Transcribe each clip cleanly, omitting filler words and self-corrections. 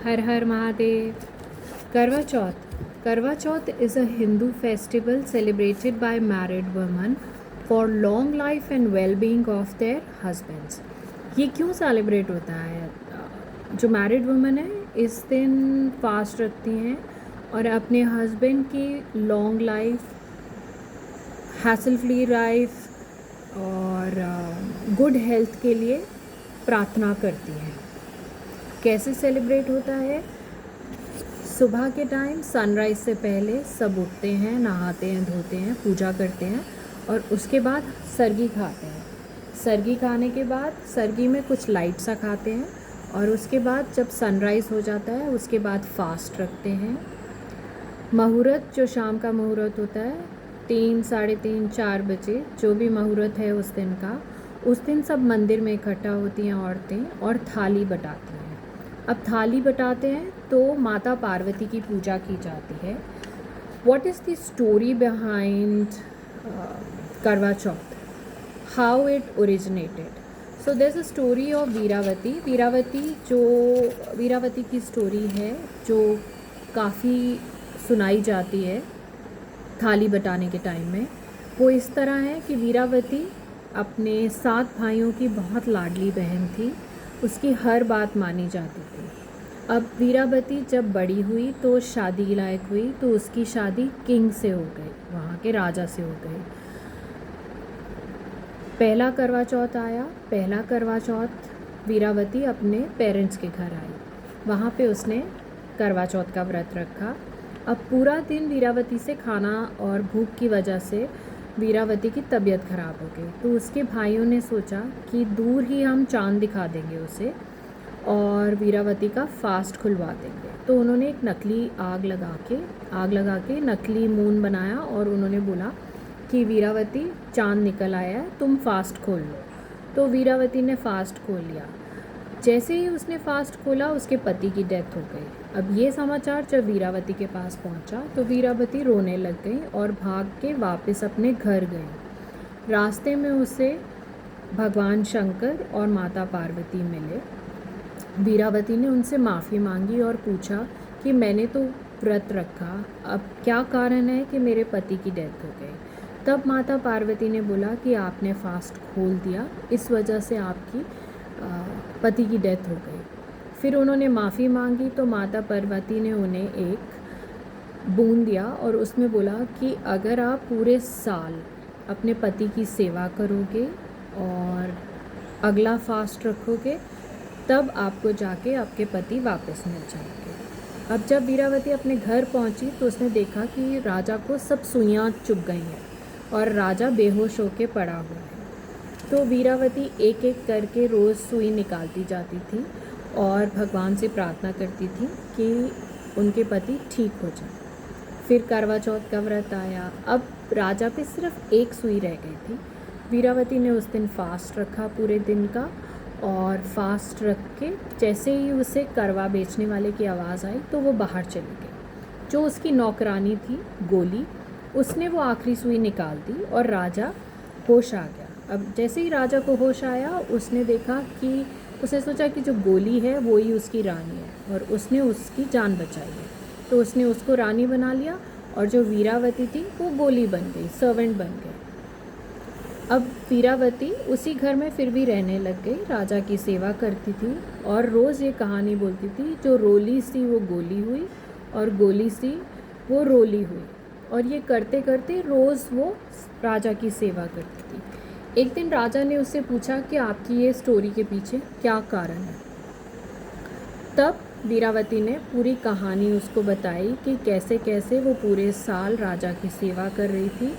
हर हर महादेव। करवा चौथ। करवा चौथ is a Hindu festival celebrated by married women for long life and well-being of their husbands। ये क्यों celebrate होता है? जो मैरिड वुमेन है इस दिन फास्ट रखती हैं और अपने हस्बैंड की long life, hassle free life और गुड हेल्थ के लिए प्रार्थना करती हैं। कैसे सेलिब्रेट होता है? सुबह के टाइम सनराइज़ से पहले सब उठते हैं, नहाते हैं, धोते हैं, पूजा करते हैं और उसके बाद सरगी खाते हैं। सरगी खाने के बाद सरगी में कुछ लाइट सा खाते हैं और उसके बाद जब सनराइज़ हो जाता है उसके बाद फास्ट रखते हैं। मुहूर्त जो शाम का मुहूर्त होता है 3, साढ़े 3, 4 बजे, जो भी मुहूर्त है उस दिन का, उस दिन सब मंदिर में इकट्ठा होती हैं औरतें और थाली बटाती हैं। अब थाली बटाते हैं तो माता पार्वती की पूजा की जाती है। What is the story behind Karva Chauth? How it originated? So there is a story of Veeravati. Veeravati की स्टोरी है जो काफ़ी सुनाई जाती है थाली बटाने के टाइम में। वो इस तरह है कि वीरावती अपने 7 भाइयों की बहुत लाडली बहन थी, उसकी हर बात मानी जाती थी। अब वीरावती जब बड़ी हुई तो शादी लायक हुई तो उसकी शादी किंग से हो गई, वहाँ के राजा से हो गई। पहला करवा चौथ आया। पहला करवा चौथ वीरावती अपने पेरेंट्स के घर आई, वहाँ पे उसने करवा चौथ का व्रत रखा। अब पूरा दिन वीरावती से खाना और भूख की वजह से वीरावती की तबीयत ख़राब हो गई, तो उसके भाइयों ने सोचा कि दूर ही हम चांद दिखा देंगे उसे और वीरावती का फास्ट खुलवा देंगे। तो उन्होंने एक नकली आग लगा के नकली मून बनाया और उन्होंने बोला कि वीरावती चांद निकल आया है, तुम फास्ट खोल लो। तो वीरावती ने फास्ट खोल लिया। जैसे ही उसने फास्ट खोला उसके पति की डेथ हो गई। अब ये समाचार जब वीरावती के पास पहुंचा तो वीरावती रोने लग गई और भाग के वापस अपने घर गई। रास्ते में उसे भगवान शंकर और माता पार्वती मिले। वीरावती ने उनसे माफ़ी मांगी और पूछा कि मैंने तो व्रत रखा, अब क्या कारण है कि मेरे पति की डेथ हो गई? तब माता पार्वती ने बोला कि आपने फास्ट खोल दिया, इस वजह से आपकी पति की डेथ हो गई। फिर उन्होंने माफ़ी मांगी तो माता पार्वती ने उन्हें एक बूंद दिया और उसमें बोला कि अगर आप पूरे साल अपने पति की सेवा करोगे और अगला फास्ट रखोगे तब आपको जाके आपके पति वापस मिल जाएंगे। अब जब वीरावती अपने घर पहुंची तो उसने देखा कि राजा को सब सुइयां चुभ गई हैं और राजा बेहोश होकर पड़ा हुआ है। तो वीरावती एक एक करके रोज़ सुई निकालती जाती थी और भगवान से प्रार्थना करती थी कि उनके पति ठीक हो जाए। फिर करवा चौथ का व्रत आया। अब राजा पे सिर्फ एक सुई रह गई थी। वीरावती ने उस दिन फास्ट रखा पूरे दिन का और फास्ट रख के जैसे ही उसे करवा बेचने वाले की आवाज़ आई तो वो बाहर चली गई। जो उसकी नौकरानी थी गोली, उसने वो आखिरी सुई निकाल दी और राजा होश आ गया। अब जैसे ही राजा को होश आया उसने देखा कि उसने सोचा कि जो गोली है वो ही उसकी रानी है और उसने उसकी जान बचाई है, तो उसने उसको रानी बना लिया और जो वीरावती थी वो गोली बन गई, सर्वेंट बन गई। अब वीरावती उसी घर में फिर भी रहने लग गई, राजा की सेवा करती थी और रोज़ ये कहानी बोलती थी, जो रोली सी वो गोली हुई और गोली सी वो रोली हुई। और ये करते करते रोज़ वो राजा की सेवा करती थी। एक दिन राजा ने उससे पूछा कि आपकी ये स्टोरी के पीछे क्या कारण है? तब वीरावती ने पूरी कहानी उसको बताई कि कैसे कैसे वो पूरे साल राजा की सेवा कर रही थी,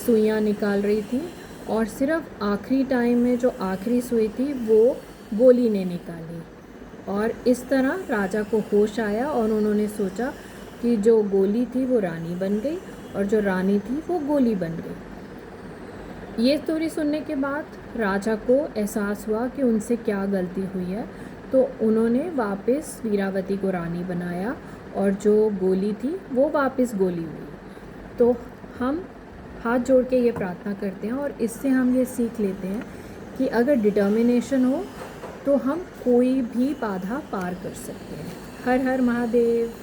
सुइयां निकाल रही थी और सिर्फ आखिरी टाइम में जो आखिरी सुई थी वो गोली ने निकाली। और इस तरह राजा को होश आया और उन्होंने सोचा कि जो गोली थी वो रानी बन गई और जो रानी थी वो गोली बन गई। ये स्टोरी सुनने के बाद राजा को एहसास हुआ कि उनसे क्या गलती हुई है, तो उन्होंने वापस वीरावती को रानी बनाया और जो गोली थी वो वापस गोली हुई। तो हम हाथ जोड़ के ये प्रार्थना करते हैं और इससे हम ये सीख लेते हैं कि अगर डिटर्मिनेशन हो तो हम कोई भी बाधा पार कर सकते हैं। हर हर महादेव।